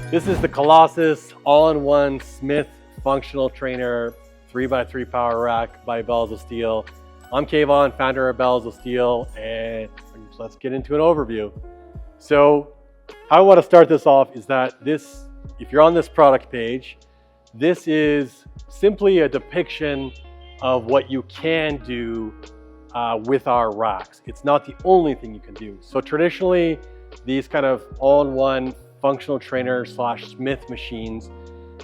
This is the Kolossos all-in-one Smith functional trainer 3x3 power rack by Bells of Steel. I'm Kayvon, founder of Bells of Steel, and let's get into an overview. So how I want to start this off is that this, if you're on this product page, this is simply a depiction of what you can do with our racks. It's not the only thing you can do. So traditionally, these kind of all-in-one functional trainer / Smith machines,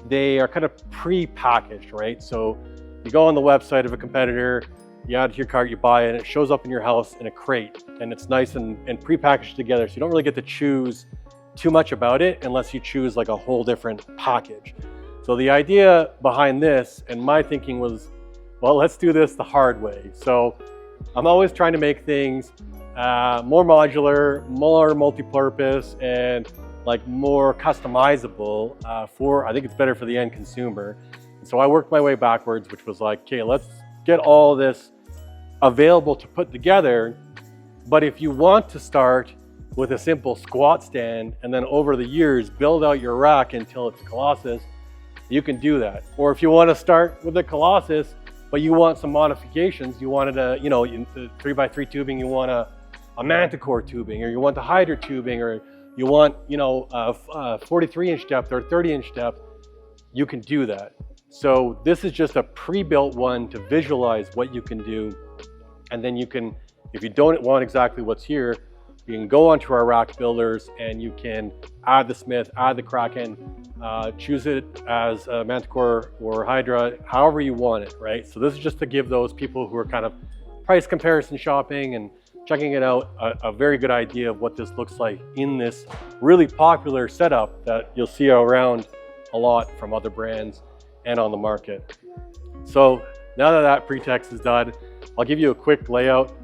they are kind of pre-packaged, right? So you go on the website of a competitor, you add to your cart, you buy it, and it shows up in your house in a crate, and it's nice and pre-packaged together. So you don't really get to choose too much about it unless you choose like a whole different package. So the idea behind this and my thinking was, well, let's do this the hard way. So I'm always trying to make things more modular, more multi-purpose, and like more customizable I think it's better for the end consumer. And so I worked my way backwards, which was like, okay, let's get all this available to put together. But if you want to start with a simple squat stand and then over the years build out your rack until it's a Kolossos, you can do that. Or if you want to start with a Kolossos, but you want some modifications, you wanted a, you know, in the 3x3 tubing, you want a Manticore tubing, or you want the Hydra tubing, or you want, you know, a 43-inch depth or 30-inch depth, you can do that. So this is just a pre-built one to visualize what you can do. And then you can, if you don't want exactly what's here, you can go onto our rack builders and you can add the Smith, add the Kraken, choose it as a Manticore or Hydra, however you want it, right? So this is just to give those people who are kind of price comparison shopping and checking it out a very good idea of what this looks like in this really popular setup that you'll see around a lot from other brands and on the market. So now that that pretext is done, I'll give you a quick layout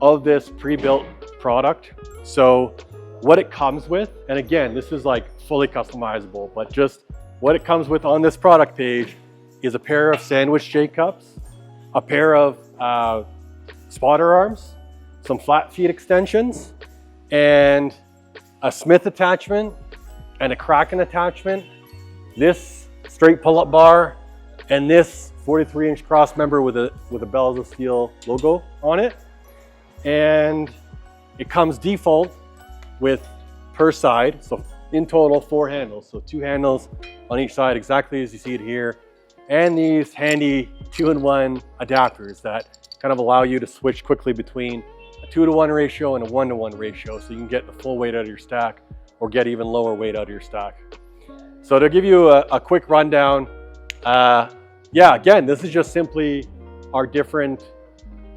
of this pre-built product. So what it comes with, and again, this is like fully customizable, but just what it comes with on this product page is a pair of sandwich J cups, a pair of spotter arms, some flat feet extensions, and a Smith attachment and a Kraken attachment, this straight pull-up bar, and this 43-inch cross member with a Bells of Steel logo on it. And it comes default with per side, so in total 4 handles, so 2 handles on each side, exactly as you see it here, and these handy 2-in-1 adapters that kind of allow you to switch quickly between a 2-to-1 ratio and a 1-to-1 ratio, so you can get the full weight out of your stack or get even lower weight out of your stack. So to give you a quick rundown, yeah, again, this is just simply our different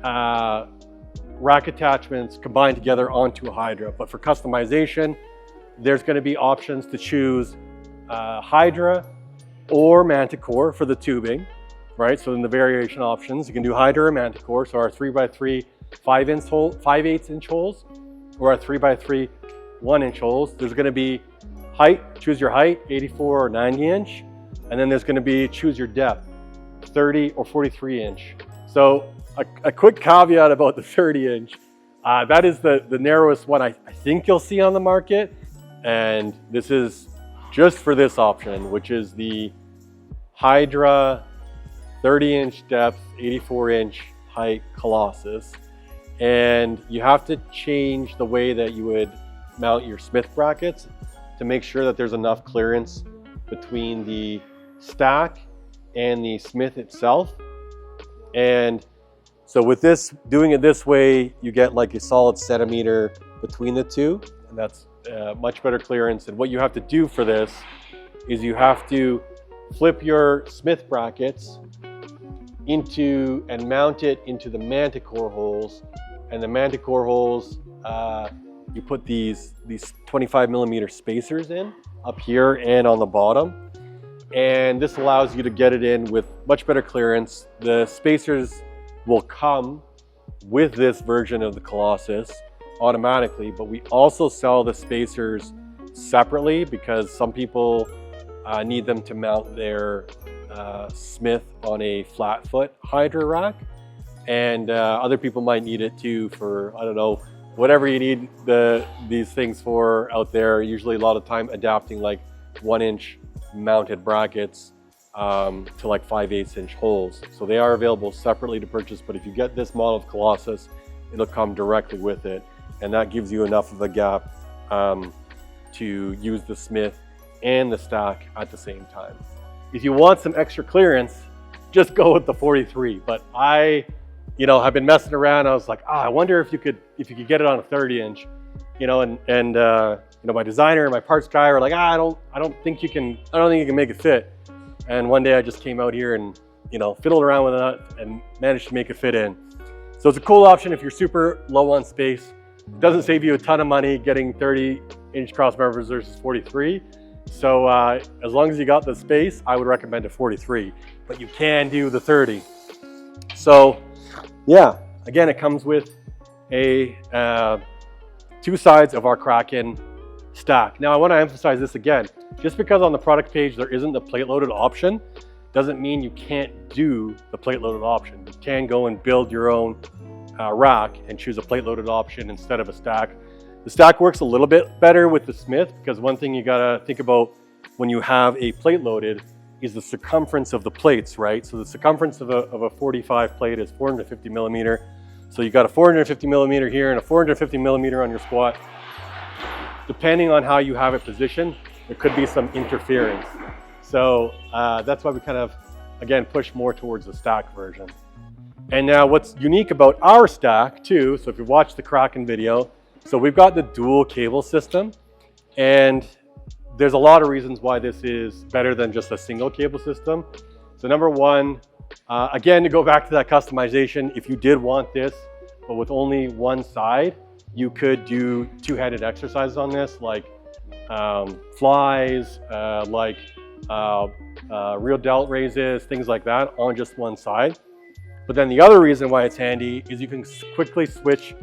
rack attachments combined together onto a Hydra. But for customization, there's going to be options to choose Hydra or Manticore for the tubing, right? So in the variation options, you can do Hydra or Manticore. So our 3x3 5/8 holes, or our 3x3 1-inch holes. There's going to be height, choose your height, 84 or 90 inch. And then there's going to be choose your depth, 30 or 43 inch. So a quick caveat about the 30 inch, that is the narrowest one I think you'll see on the market. And this is just for this option, which is the Hydra 30-inch depth, 84-inch height Kolossos. And you have to change the way that you would mount your Smith brackets to make sure that there's enough clearance between the stack and the Smith itself. And so with this, doing it this way, you get like a solid centimeter between the two, and that's much better clearance. And what you have to do for this is you have to flip your Smith brackets into and mount it into the Manticore holes. And the Manticore holes, you put these 25mm spacers in up here and on the bottom. And this allows you to get it in with much better clearance. The spacers will come with this version of the Kolossos automatically, but we also sell the spacers separately because some people need them to mount their Smith on a flat foot Hydra rack, and other people might need it too for, I don't know, whatever you need these things for out there. Usually a lot of time adapting like 1-inch mounted brackets to like 5/8 holes. So they are available separately to purchase, but if you get this model of Kolossos, it'll come directly with it, and that gives you enough of a gap to use the Smith and the stack at the same time. If you want some extra clearance, just go with the 43. But I, have been messing around. I was like, I wonder if you could get it on a 30-inch, and my designer and my parts guy were like, I don't think you can make it fit. And one day I just came out here and fiddled around with it and managed to make it fit in. So it's a cool option if you're super low on space. It doesn't save you a ton of money getting 30-inch cross members versus 43. So as long as you got the space, I would recommend a 43, but you can do the 30. So yeah, again, it comes with a 2 sides of our Kraken stack. Now I want to emphasize this again, just because on the product page there isn't the plate loaded option, doesn't mean you can't do the plate loaded option. You can go and build your own rack and choose a plate loaded option instead of a stack. The stack works a little bit better with the Smith, because one thing you gotta think about when you have a plate loaded is the circumference of the plates, right? So the circumference of a 45 plate is 450 millimeter. So you got a 450 millimeter here and a 450 millimeter on your squat. Depending on how you have it positioned, there could be some interference. So that's why we kind of, again, push more towards the stack version. And now what's unique about our stack too, so if you watch the Kraken video, so we've got the dual cable system, and there's a lot of reasons why this is better than just a single cable system. So number one, again, to go back to that customization, if you did want this, but with only one side, you could do 2-handed exercises on this, like flies, real delt raises, things like that on just one side. But then the other reason why it's handy is you can quickly switch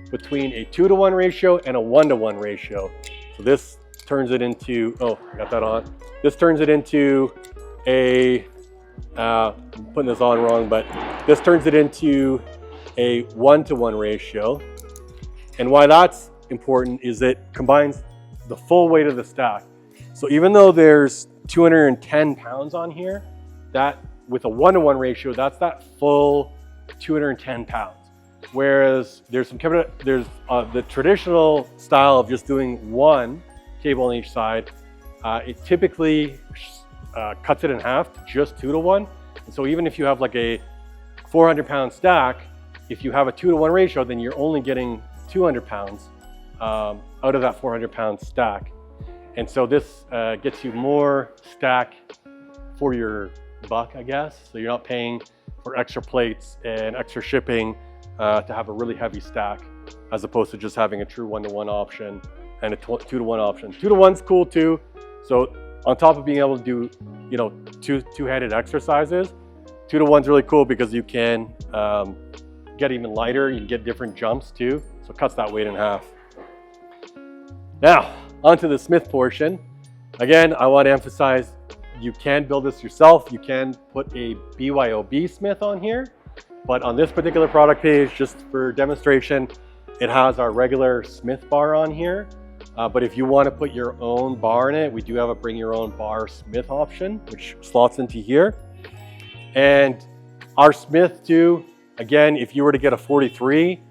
between a 2-to-1 ratio and a 1-to-1 ratio. So this turns it into, oh, I got that on. This turns it into a, I'm putting this on wrong, but this turns it into a 1-to-1 ratio. And why that's important is it combines the full weight of the stack. So even though there's 210 pounds on here, that with a 1-to-1 ratio, that's that full 210 pounds. Whereas there's the traditional style of just doing one cable on each side. It typically cuts it in half to just 2-to-1. And so even if you have like a 400-pound stack, if you have a 2-to-1 ratio, then you're only getting 200 pounds out of that 400-pound stack. And so this gets you more stack for your buck, I guess. So you're not paying for extra plates and extra shipping to have a really heavy stack, as opposed to just having a true 1-to-1 option and a 2-to-1 option. 2-to-1's cool too. So on top of being able to do, two-handed exercises, 2-to-1's really cool because you can get even lighter. You can get different jumps too. So it cuts that weight in half. Now, onto the Smith portion. Again, I want to emphasize, you can build this yourself. You can put a BYOB Smith on here, but on this particular product page, just for demonstration, it has our regular Smith bar on here. But if you want to put your own bar in it, we do have a bring your own bar Smith option, which slots into here. And our Smith too, again, if you were to get a 43,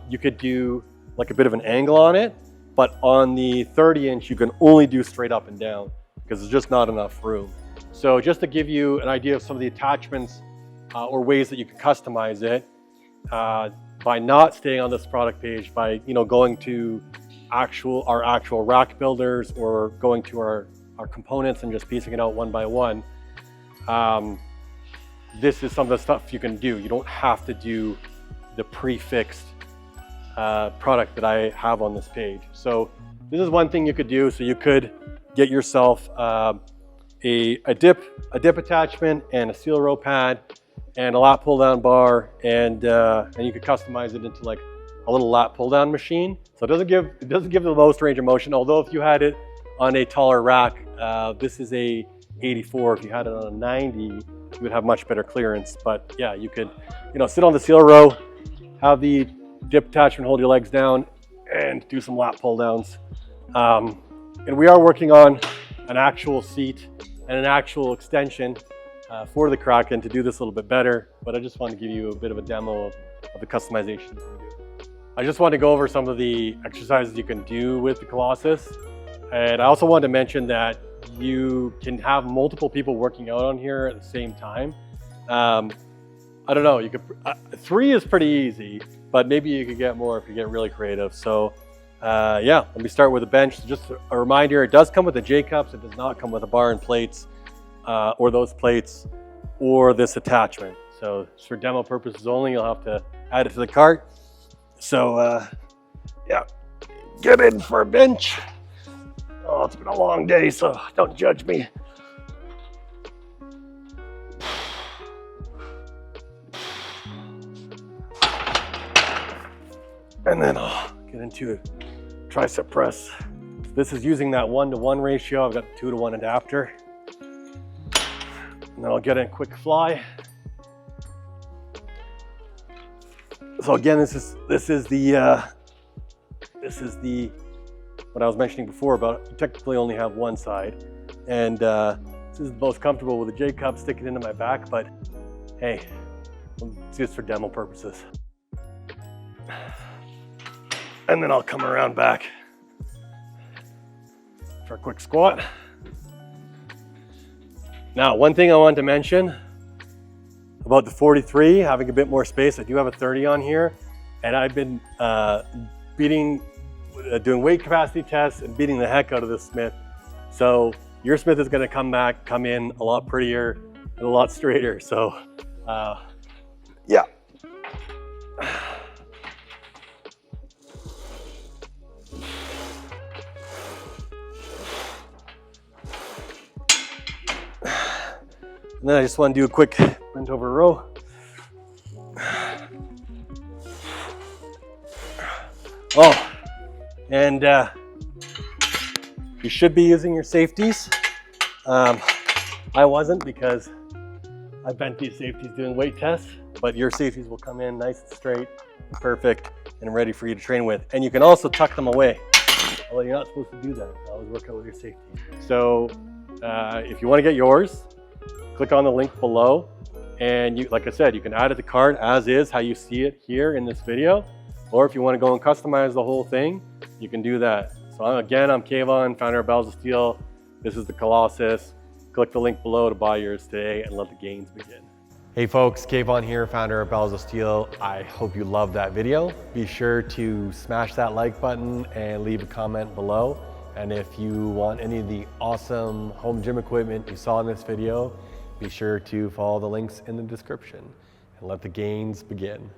you could do like a bit of an angle on it, but on the 30-inch, you can only do straight up and down because there's just not enough room. So just to give you an idea of some of the attachments or ways that you can customize it, by not staying on this product page, by going to our actual rack builders or going to our components and just piecing it out one by one, this is some of the stuff you can do. You don't have to do the prefixed product that I have on this page. So this is one thing you could do. So you could get yourself a dip attachment and a seal row pad and a lat pull down bar, and you could customize it into like a little lat pull down machine. So it doesn't give the most range of motion. Although if you had it on a taller rack, this is a 84. If you had it on a 90, you would have much better clearance. But yeah, you could sit on the seal row, have the dip attachment, hold your legs down, and do some lat pull downs. And we are working on an actual seat and an actual extension for the Kraken to do this a little bit better, but I just wanted to give you a bit of a demo of the customization you can do. I just want to go over some of the exercises you can do with the Kolossos. And I also wanted to mention that you can have multiple people working out on here at the same time. I don't know, you could 3 is pretty easy, but maybe you could get more if you get really creative. So yeah, let me start with a bench. So just a reminder, it does come with the J-cups. It does not come with a bar and plates or those plates or this attachment. So it's for demo purposes only. You'll have to add it to the cart. So yeah, get in for a bench. Oh, it's been a long day, so don't judge me. And then I'll get into a tricep press. This is using that 1-to-1 ratio. I've got the 2-to-1 adapter. And then I'll get in a quick fly. So again, this is the what I was mentioning before about you technically only have one side, and this is the most comfortable with the J-cup sticking into my back. But hey, it's just for demo purposes. And then I'll come around back for a quick squat. Now, one thing I wanted to mention about the 43, having a bit more space. I do have a 30 on here, and I've been doing weight capacity tests and beating the heck out of this Smith. So your Smith is gonna come in a lot prettier and a lot straighter. So yeah. And then I just want to do a quick bent over row. Oh, and you should be using your safeties. I wasn't because I bent these safeties doing weight tests, but your safeties will come in nice and straight, perfect, and ready for you to train with. And you can also tuck them away. Although you're not supposed to do that. Always work out with your safeties. So if you want to get yours, click on the link below, and like I said, you can add it to cart as is, how you see it here in this video. Or if you want to go and customize the whole thing, you can do that. So again, I'm Kayvon, founder of Bells of Steel. This is the Kolossos. Click the link below to buy yours today and let the gains begin. Hey folks, Kayvon here, founder of Bells of Steel. I hope you loved that video. Be sure to smash that like button and leave a comment below. And if you want any of the awesome home gym equipment you saw in this video, be sure to follow the links in the description and let the gains begin.